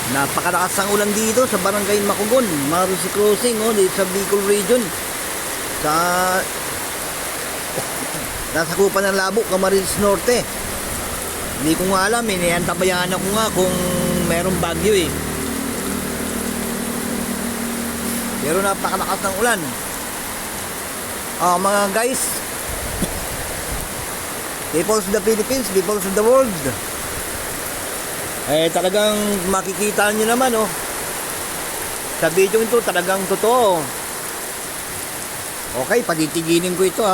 Napakalakas ang ulan dito sa Barangay Makugon, Marusi Crossing, dito sa Bicol Region. Sa nasakupan ng Labo, Camarines Norte. Hindi ko nga alam, niantabayan ako nga kung merong bagyo Pero napakalakas ng ulan. Mga guys, people of the Philippines, people of the world, talagang makikita nyo naman sa video ito, talagang totoo. Okay, patitiginin ko ito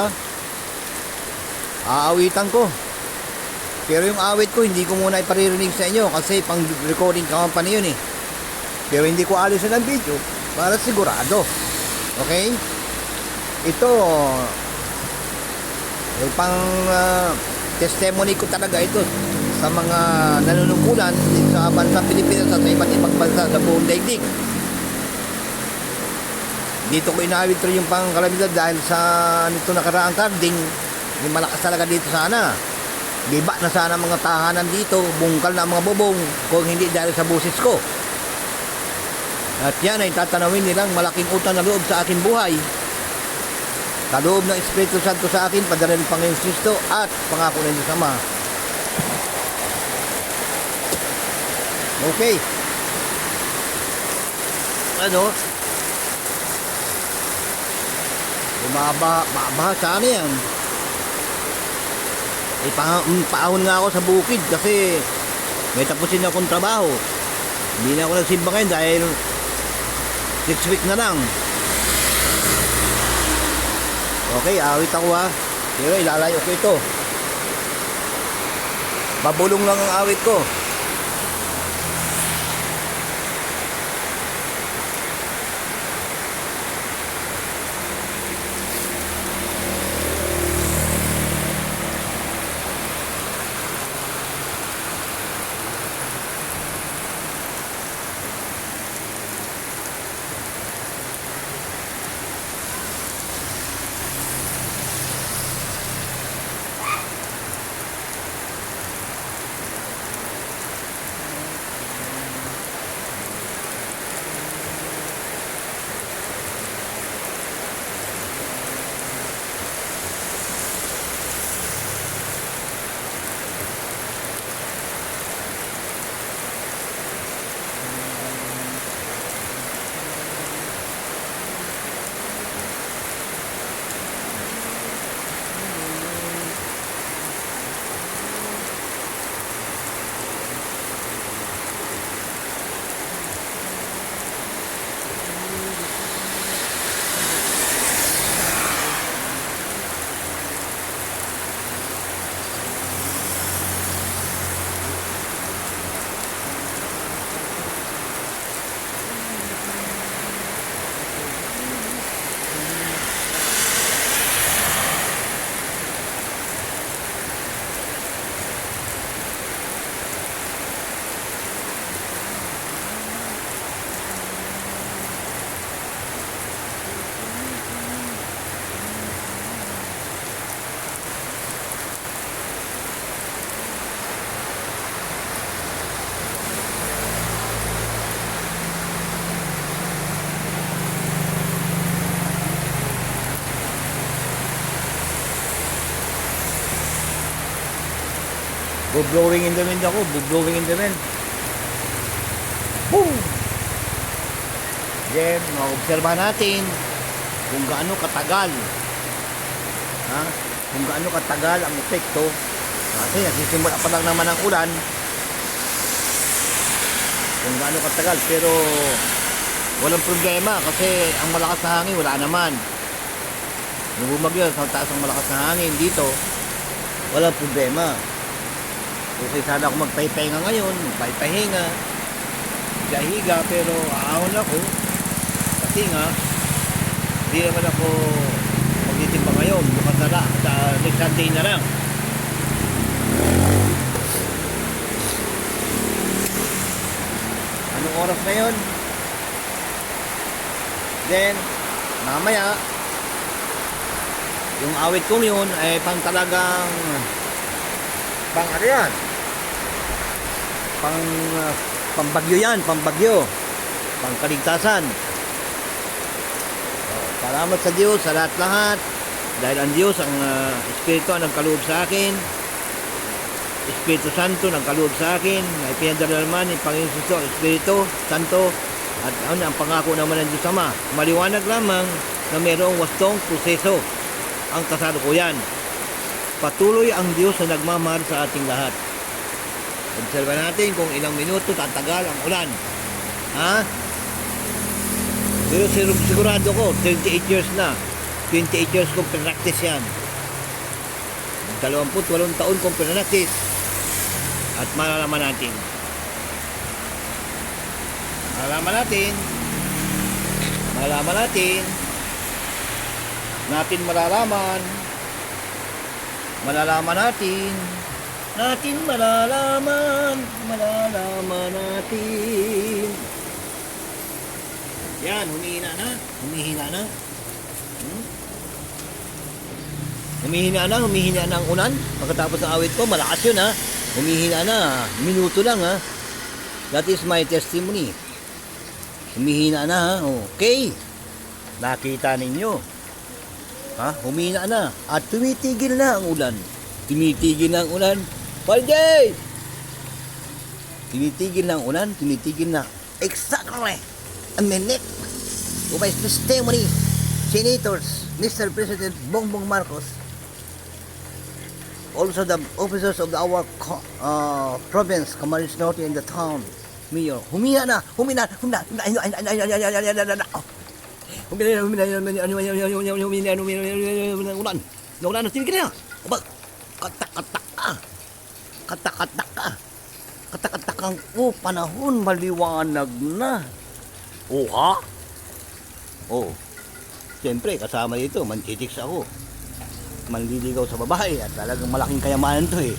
aawitan ko, pero yung awit ko hindi ko muna iparirinig sa inyo kasi pang recording company yun pero hindi ko alisin ang video para sigurado. Okay, ito pang testimony ko talaga ito sa mga nanunungkulan sa bansang Pilipinas at sa iba't ibang bansa sa buong daigdig. Dito ko inawit rin yung pangkalamidad dahil sa nito nakaraang karding, may malakas talaga dito sana. Biba na sana mga tahanan dito, bungkal na mga bubong kung hindi dahil sa busis ko. At yan ay tatanawin nilang malaking utang na loob sa aking buhay. Kaloob ng Espiritu Santo sa akin, padala ng Panginoon Kristo at pangako ng Diyos Ama. Okay. Mabaha sana yan. Paahon nga ako sa bukid kasi may tapusin akong trabaho. Hindi na ako nagsimba ngayon dahil 6 week na lang. Okay, awit ako pero ilalayo ko ito. Babulong lang ang awit ko. Blowing in the wind ako, blowing in the wind. Boom! Then, maobserbahan natin kung gaano katagal. Kung gaano katagal ang epekto. Kasi nagsisimula pa lang naman ang ulan. Kung gaano katagal, pero walang problema kasi ang malakas na hangin wala naman. Nung bumagyo sa taas ang malakas na hangin dito, walang problema. Okay, sana ako magpahinga ngayon, magpahinga, higa, pero aahon ako kasi nga hindi naman ako magtitimba ngayon, bukas na lang, sa next Sunday na lang. Anong oras na yun? Then mamaya yung awit ko yun ay pang talagang pang ano yan, pang Pambagyo yan, pambagyo. Pangkaligtasan. Salamat sa Diyos sa lahat-lahat. Dahil ang Diyos, ang Espiritu ang nagkaloob sa akin. Espiritu Santo nagkaloob sa akin. Na ipinadala naman ni Panginoon Kristo ang Espiritu Santo. At ang pangako naman ng Diyos Ama. Maliwanag lamang na mayroong wastong proseso ang kasalukuyan. Patuloy ang Diyos na nagmamahal sa ating lahat. Observa natin kung ilang minuto tatagal ang ulan. Ha? Pero sigurado ko, 38 years na. 28 years kong pinractice yan. 28 taon kong pinractice. At malalaman natin. Malalaman natin. Malalaman natin. Natin malalaman. Malalaman natin. Natin malalaman. Malalaman natin. Yan, humihina na. Humihina na. Humihina na ang ulan. Pagkatapos ng awit ko, malakas yun ha. Humihina na. Minuto lang ha. That is my testimony. Humihina na ha. Okay. Nakita ninyo. Ha? Humihina na. At tumitigil na ang ulan. Tumitigil na ang ulan. Paljay! Tumitigil na ang ulan. Tumitigil na. Exactly a minute of my testimony. Senators, Mr. President Bongbong Marcos, also the officers of our province, Camarines Norte in the town, Mayor, humina na, ulan, tigil na, katak-katak, panahon, maliwanag na. Ha? Siyempre, kasama dito, manchitiks ako. Manliligaw sa babae at talagang malaking kayamanan to eh.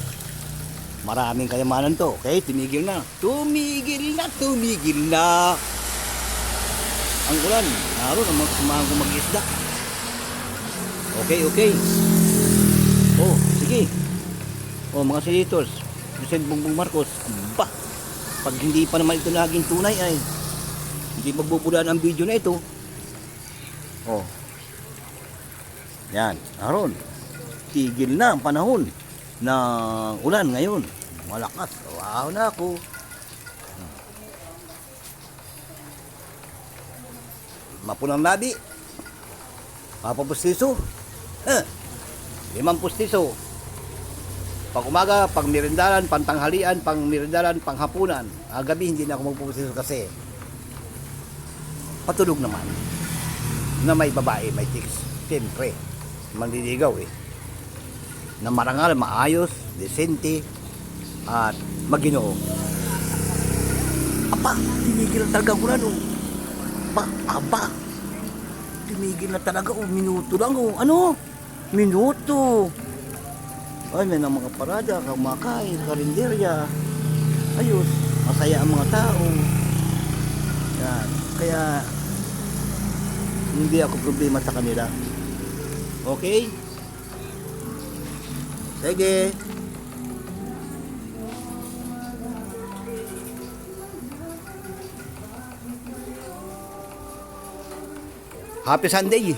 Maraming kayamanan to. Okay, tumigil na. Tumigil na. Ang ulan, naroon ang mga kasamahan kong mag-isda. Okay. Sige. Mga senators, President Bongbong Marcos, pag hindi pa naman ito naging tunay ay hindi magbubulan ang video na ito. Yan, naroon. Tigil na ang panahon ng ulan ngayon. Malakas. Wow na ako. Mapunang labi. Papapustiso. 5 pustiso. Pag umaga, pag merindalan, pantanghalian, pang merindalan, panghapunan. Gabi hindi na ako magpupustiso kasi patulog naman na may babae, may chicks. Siyempre, manliligaw eh. Na marangal, maayos, desente, at maginoo. Tumigil na talaga ulan oh. Tumigil na talaga oh. Minuto lang oh. Ano? Minuto. Ay, may mga parada, kumakain, karinderya. Ayos, masaya ang mga tao. Yan. Kaya hindi ako problema sa kanila. Okay? Sige. Happy Sunday.